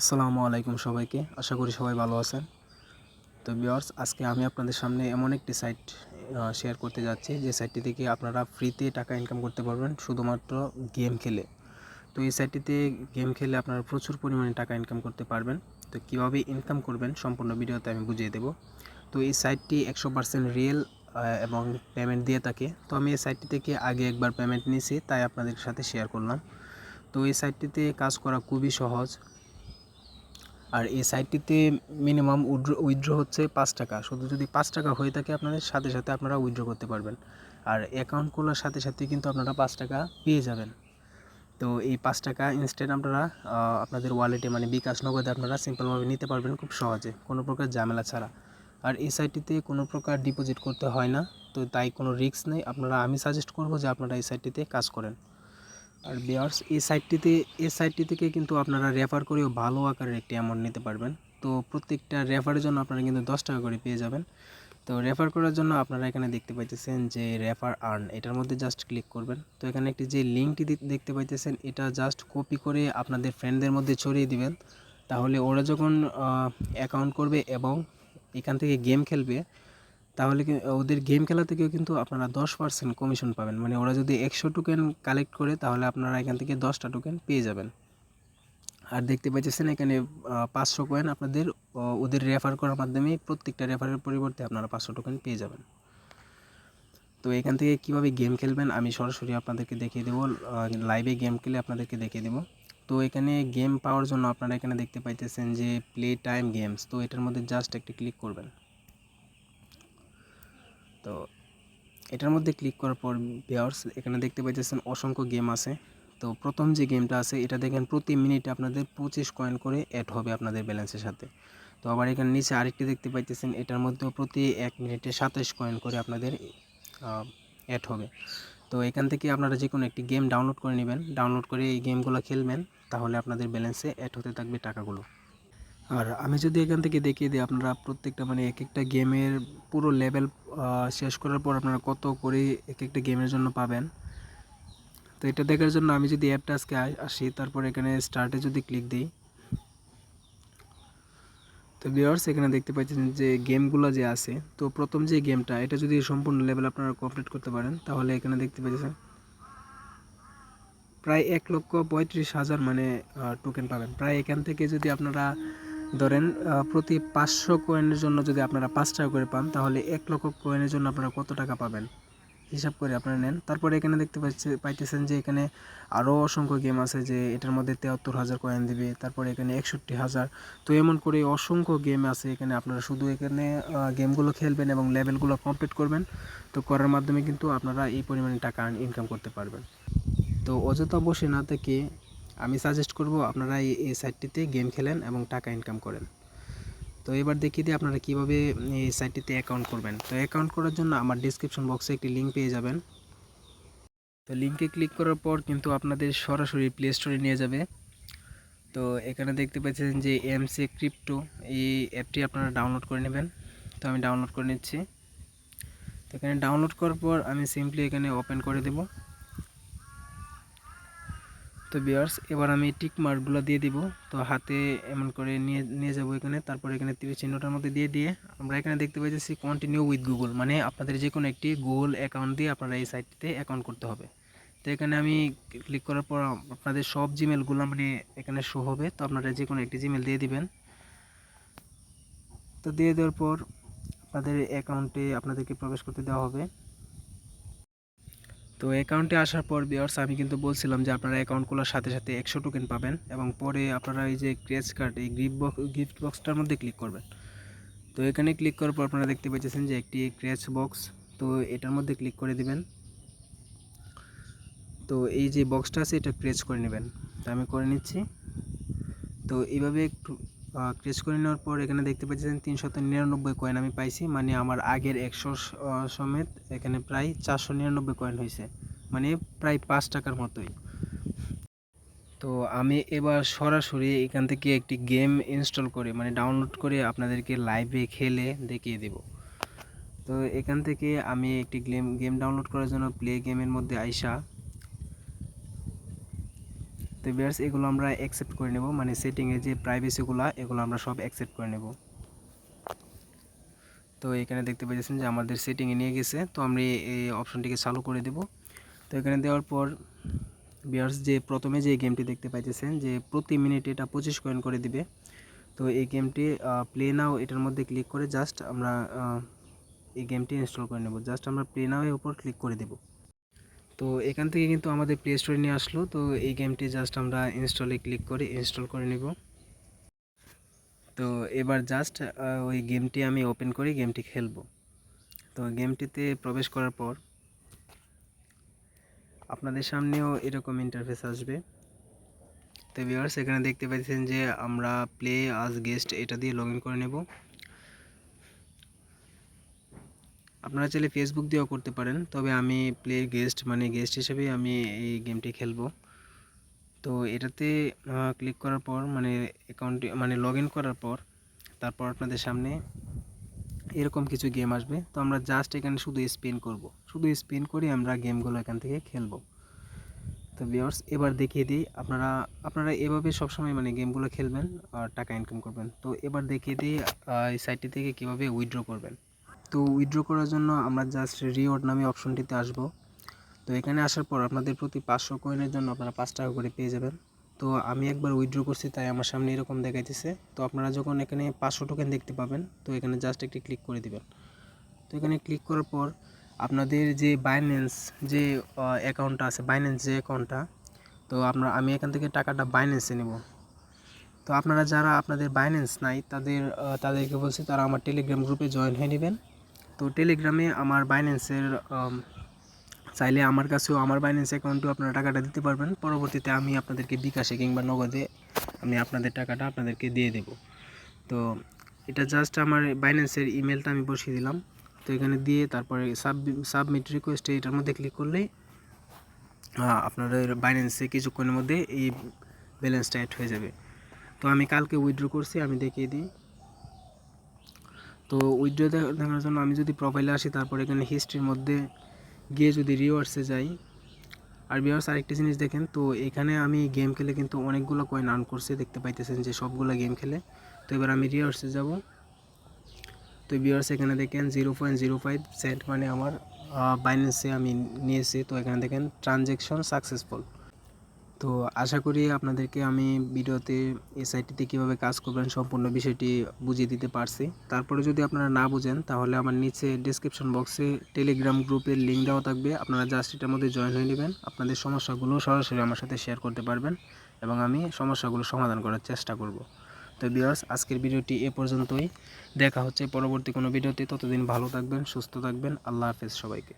আসসালামু আলাইকুম সবাইকে। আশা করি সবাই ভালো আছেন। তো ভিউয়ার্স, আজকে আমি আপনাদের সামনে এমন একটি সাইট শেয়ার করতে যাচ্ছি যে সাইটটি থেকে আপনারা ফ্রিতে টাকা ইনকাম করতে পারবেন শুধুমাত্র গেম খেলে। তো এই সাইটটিতে গেম খেলে আপনারা প্রচুর পরিমাণে টাকা ইনকাম করতে পারবেন। তো কীভাবে ইনকাম করবেন সম্পূর্ণ ভিডিওতে আমি বুঝিয়ে দেব। তো এই সাইটটি 100% রিয়েল এবং পেমেন্ট দিয়ে থাকে। তো আমি এই সাইটটি থেকে আগে একবার পেমেন্ট নিয়েছি, তাই আপনাদের সাথে শেয়ার করলাম। তো এই সাইটটিতে কাজ করা খুবই সহজ। আর এই সাইটটিতে মিনিমাম উইথড্র হচ্ছে 5 টাকা। শুধু যদি 5 টাকা হয়ে থাকে আপনাদের সাথে সাথে আপনারা উইথড্র করতে পারবেন। আর অ্যাকাউন্ট খোলার সাথে সাথে কিন্তু আপনারা 5 টাকা পেয়ে যাবেন। তো এই 5 টাকা ইনস্ট্যান্ট আপনারা আপনাদের ওয়ালেটে মানে বিকাশ নগদে আপনারা সিম্পলভাবে নিতে পারবেন খুব সহজে, কোনো প্রকার ঝামেলা ছাড়া। আর এই সাইটটিতে কোনো প্রকার ডিপোজিট করতে হয় না, তো তাই কোনো রিস্ক নেই। আমি সাজেস্ট করব যে আপনারা এই সাইটটিতে কাজ করেন। আর ভিউয়ার্স, এই সাইটটি থেকে কিন্তু আপনারা রেফার করেও ভালো আকারের একটি অ্যামাউন্ট নিতে পারবেন। তো প্রত্যেকটা রেফারের জন্য আপনারা কিন্তু 10 টাকা করে পেয়ে যাবেন। তো রেফার করার জন্য আপনারা এখানে দেখতে পাইতেছেন যে রেফার আর্ন, এটার মধ্যে জাস্ট ক্লিক করবেন। তো এখানে একটি যে লিঙ্কটি দেখতে পাইতেছেন, এটা জাস্ট কপি করে আপনাদের ফ্রেন্ডদের মধ্যে ছড়িয়ে দিবেন। তাহলে ওরা যখন অ্যাকাউন্ট করবে এবং এখান থেকে গেম খেলবে, তাহলে ওদের গেম খেলা থেকেও কিন্তু আপনারা 10% কমিশন পাবেন। মানে ওরা যদি 100 টোকেন কালেক্ট করে, তাহলে আপনারা এখান থেকে 10টা টোকেন পেয়ে যাবেন। আর দেখতে পাচ্ছেন এখানে 500 কয়েন আপনাদের ওদের রেফার করার মাধ্যমে প্রত্যেকটা রেফারের পরিবর্তে আপনারা 500 টোকেন পেয়ে যাবেন। তো এখান থেকে কিভাবে গেম খেলবেন আমি সরাসরি আপনাদেরকে দেখিয়ে দেবো, লাইভে গেম খেলে আপনাদেরকে দেখিয়ে দেবো। তো এখানে গেম পাওয়ার জন্য আপনারা এখানে দেখতে পাইতেছেন যে প্লে টাইম গেমস, তো এটার মধ্যে জাস্ট একটি ক্লিক করবেন। তো এটার মধ্যে ক্লিক করার পর ভিউয়ার্স, এখানে দেখতে পাইতেছেন অসংখ্য গেম আছে। তো প্রথম যে গেমটা আছে এটা দেখেন প্রতি মিনিটে আপনাদের 25 কয়েন করে অ্যাড হবে আপনাদের ব্যালেন্সের সাথে। তো আবার এখানে নিচে আরেকটি দেখতে পাইতেছেন, এটার মধ্যেও প্রতি 1 মিনিটে 27 কয়েন করে আপনাদের অ্যাড হবে। তো এখান থেকে আপনারা যে কোনো একটি গেম ডাউনলোড করে নেবেন, ডাউনলোড করে এই গেমগুলো খেলবেন, তাহলে আপনাদের ব্যালেন্সে অ্যাড হতে থাকবে টাকাগুলো। আর আমি যদি এখান থেকে দেখিয়ে দিই, আপনারা প্রত্যেকটা মানে এক একটা গেমের পুরো লেভেল শেষ করার পর আপনারা কত করে এক একটা গেমের জন্য পাবেন। তো এটা দেখার জন্য আমি যদি অ্যাপ টাস্কে আসি, তারপর এখানে স্টার্টে যদি ক্লিক দিই, তো ভিউয়ার্স এখানে দেখতে পাচ্ছেন যে গেমগুলো যে আছে, তো প্রথম যে গেমটা এটা যদি সম্পূর্ণ লেভেল আপনারা কমপ্লিট করতে পারেন, তাহলে এখানে দেখতে পাচ্ছেন প্রায় 1,35,000 মানে টোকেন পাবেন। প্রায় এখান থেকে যদি আপনারা ধরেন প্রতি 500 কয়েনের জন্য যদি আপনারা 5 টাকা করে পান, তাহলে 1 লক্ষ কয়েনের জন্য আপনারা কত টাকা পাবেন হিসাব করে আপনারা নেন। তারপরে এখানে দেখতে পাইতেছেন যে এখানে আরও অসংখ্য গেম আছে, যে এটার মধ্যে 73,000 কয়েন দিবে, তারপরে এখানে 61,000। তো এমন করে অসংখ্য গেম আছে এখানে। আপনারা শুধু এখানে গেমগুলো খেলবেন এবং লেভেলগুলো কমপ্লিট করবেন। তো করার মাধ্যমে কিন্তু আপনারা এই পরিমাণে টাকা ইনকাম করতে পারবেন। তো অযথা বসে না থেকে আমি সাজেস্ট করব আপনারা এই সাইটটিতে গেম খেলেন এবং টাকা ইনকাম করেন। তো এবার দেখিয়ে দিই আপনারা কীভাবে এই সাইটটিতে অ্যাকাউন্ট করবেন। তো অ্যাকাউন্ট করার জন্য আমার ডিসক্রিপশন বক্সে একটি লিঙ্ক পেয়ে যাবেন। তো লিঙ্কে ক্লিক করার পর কিন্তু আপনাদের সরাসরি প্লে স্টোরে নিয়ে যাবে। তো এখানে দেখতে পাচ্ছেন যে mcripto, এই অ্যাপটি আপনারা ডাউনলোড করে নেবেন। তো আমি ডাউনলোড করে নিচ্ছি। তো এখানে ডাউনলোড করার পর আমি সিম্পলি এখানে ওপেন করে দেব। তো ভিউয়ার্স, এবার আমি টিক মার্কগুলো দিয়ে দিব। তো হাতে এমন করে নিয়ে যাব এখানে, তারপর এখানে তীর চিহ্নটার মধ্যে দিয়ে আমরা এখানে দেখতে পাইতেছি কন্টিনিউ উইথ গুগল, মানে আপনাদের যে কোনো একটি গুগল অ্যাকাউন্ট দিয়ে আপনারা এই সাইটটিতে অ্যাকাউন্ট করতে হবে। তো এখানে আমি ক্লিক করার পর আপনাদের সব জিমেলগুলো মানে এখানে শো হবে। তো আপনারা যে কোনো একটি জিমেল দিয়ে দিবেন। তো দিয়ে দেওয়ার পর আপনাদের অ্যাকাউন্টে আপনাদেরকে প্রবেশ করতে দেওয়া হবে। তো অ্যাকাউন্টে আসার পর ভিউয়ার্স, আমি কিন্তু বলছিলাম যে আপনারা অ্যাকাউন্ট খোলার সাথে সাথে 100 টোকেন পাবেন এবং পরে আপনারা এই যে ক্র্যাচ কার্ড, এই গিফট বক্সটার মধ্যে ক্লিক করবেন। তো এখানে ক্লিক করার পর আপনারা দেখতে পাচ্ছেন যে একটি ক্র্যাচ বক্স, তো এটার মধ্যে ক্লিক করে দিবেন। তো এই যে বক্সটা আছে এটা ক্র্যাচ করে নেবেন। তো আমি করে নিচ্ছি। তো এইভাবে একটু ক্র্যাচ করে নেওয়ার পর এখানে দেখতে পাচ্ছেন 399 কয়েন আমি পাইছি, মানে আমার আগের 100 সমেত এখানে প্রায় 499 কয়েন হয়েছে, মানে প্রায় 5 টাকার মতোই। তো আমি এবার সরাসরি এখান থেকে একটি গেম ইনস্টল করে মানে ডাউনলোড করে আপনাদেরকে লাইভে খেলে দেখিয়ে দেব। তো এখান থেকে আমি একটি গেম ডাউনলোড করার জন্য প্লে গেমের মধ্যে আইসা তো ভিউয়ার্স এগুলো আমরা অ্যাকসেপ্ট করে নেব, মানে সেটিংয়ে যে প্রাইভেসিগুলো এগুলো আমরা সব অ্যাকসেপ্ট করে নেব। তো এখানে দেখতে পাচ্ছেন যে আমাদের সেটিংয়ে নিয়ে গেছে, তো আমরা এই অপশনটিকে চালু করে দেব। তো এখানে দেওয়ার পর ভিউয়ার্স যে প্রথমে যে গেমটি দেখতে পাইতেছেন যে প্রতি মিনিটে এটা 25 কয়েন করে দিবে। তো এই গেমটি প্লে নাও এটার মধ্যে ক্লিক করে জাস্ট আমরা এই গেমটি ইনস্টল করে নেব। জাস্ট আমরা প্লে নাও এর উপর ক্লিক করে দেব। তো এখান থেকে কিন্তু আমাদের প্লে স্টোরে নিয়ে আসলো। তো এই গেমটি জাস্ট আমরা ইনস্টলে ক্লিক করে ইনস্টল করে নেব। তো এবার জাস্ট ওই গেমটি আমি ওপেন করে গেমটি খেলব। তো গেমটিতে প্রবেশ করার পর আপনাদের সামনেও এরকম ইন্টারফেস আসবে। তো ভিউয়ার্স এখানে দেখতে পাচ্ছেন যে আমরা প্লে আজ গেস্ট এটা দিয়ে লগ ইন করে নেব। আপনারা চাইলে ফেসবুক দিয়েও করতে পারেন, তবে আমি প্লে গেস্ট মানে গেস্ট হিসেবে আমি এই গেমটি খেলবো। তো এটাতে ক্লিক করার পর মানে অ্যাকাউন্টে মানে লগ ইন করার পর তারপর আপনাদের সামনে এরকম কিছু গেম আসবে। তো আমরা জাস্ট এখানে শুধু স্পিন করব, শুধু স্পিন করে আমরা গেমগুলো এখান থেকে খেলবো। তো ভিউয়ার্স এবার দেখিয়ে দিই, আপনারা এভাবে সবসময় মানে গেমগুলো খেলবেন আর টাকা ইনকাম করবেন। তো এবার দেখিয়ে দিই এই সাইটটি থেকে কীভাবে উইথড্র করবেন। তো উইথড্র করার জন্য আমরা জাস্ট রিওয়ার্ড নামে অপশনটিতে আসব। তো এখানে আসার পর আপনাদের প্রতি 500 কয়েনের জন্য আপনারা 5 টাকা করে পেয়ে যাবেন। তো আমি একবার উইথড্র করছি তাই আমার সামনে এরকম দেখাইতেছে। তো আপনারা যখন এখানে 500 টোকেন দেখতে পাবেন তো এখানে জাস্ট একটি ক্লিক করে দিবেন। তো এখানে ক্লিক করার পর আপনাদের যে বাইন্যান্স যে অ্যাকাউন্টটা আছে, বাইন্যান্স যে অ্যাকাউন্টটা, তো আমি এখান থেকে টাকাটা বাইন্যান্সে নেব। তো আপনারা যারা আপনাদের বাইন্যান্স নাই তাদেরকে বলছি তারা আমার টেলিগ্রাম গ্রুপে জয়েন হয়ে নেবেন। তো টেলিগ্রামে আমার বাইন্যান্সের চাইলে আমার কাছেও আমার বাইন্যান্স অ্যাকাউন্টেও আপনারা টাকাটা দিতে পারবেন। পরবর্তীতে আমি আপনাদেরকে বিকাশে কিংবা নগদে আমি আপনাদের টাকাটা আপনাদেরকে দিয়ে দেব। তো এটা জাস্ট আমার বাইন্যান্সের ইমেলটা আমি বসিয়ে দিলাম। তো এখানে দিয়ে তারপরে সাবমিট রিকোয়েস্টে এটার মধ্যে ক্লিক করলেই আপনাদের বাইন্যান্সে কিছুক্ষণের মধ্যে এই ব্যালেন্সটা অ্যাড হয়ে যাবে। তো আমি কালকে উইথড্র করছি, আমি দেখিয়ে দিই। তো উইথড্র দেখার জন্য আমি যদি প্রোফাইলে আসি তারপর এখানে হিস্ট্রির মধ্যে গিয়ে যদি রিওয়ার্ডসে যাই, আর ভিউয়ার্স আরেকটি জিনিস দেখেন, তো এখানে আমি গেম খেলে কিন্তু অনেকগুলো কয়েন আর্ন করছি, দেখতে পাইতেছেন যে সবগুলো গেম খেলে। তো এবার আমি রিওয়ার্ডসে যাব। তো ভিউয়ার্স এখানে দেখেন 0.05 সেন্ট মানে আমার বাইন্যান্সে আমি নিয়েছি। তো এখানে দেখেন ট্রানজ্যাকশন সাকসেসফুল। তো আশা করি আপনাদেরকে আমি ভিডিওতে এই সাইটটিতে কীভাবে কাজ করবেন সম্পূর্ণ বিষয়টি বুঝিয়ে দিতে পারছি। তারপরে যদি আপনারা না বুঝেন তাহলে আমার নিচে ডেসক্রিপশন বক্সে টেলিগ্রাম গ্রুপের লিঙ্ক দেওয়া থাকবে, আপনারা জাস্ট এটার মধ্যে জয়েন হয়ে নেবেন। আপনাদের সমস্যাগুলো সরাসরি আমার সাথে শেয়ার করতে পারবেন এবং আমি সমস্যাগুলো সমাধান করার চেষ্টা করব। তো ভিউয়ার্স আজকের ভিডিওটি এ পর্যন্তই, দেখা হচ্ছে পরবর্তী কোনো ভিডিওতে। ততদিন ভালো থাকবেন, সুস্থ থাকবেন। আল্লাহ হাফেজ সবাইকে।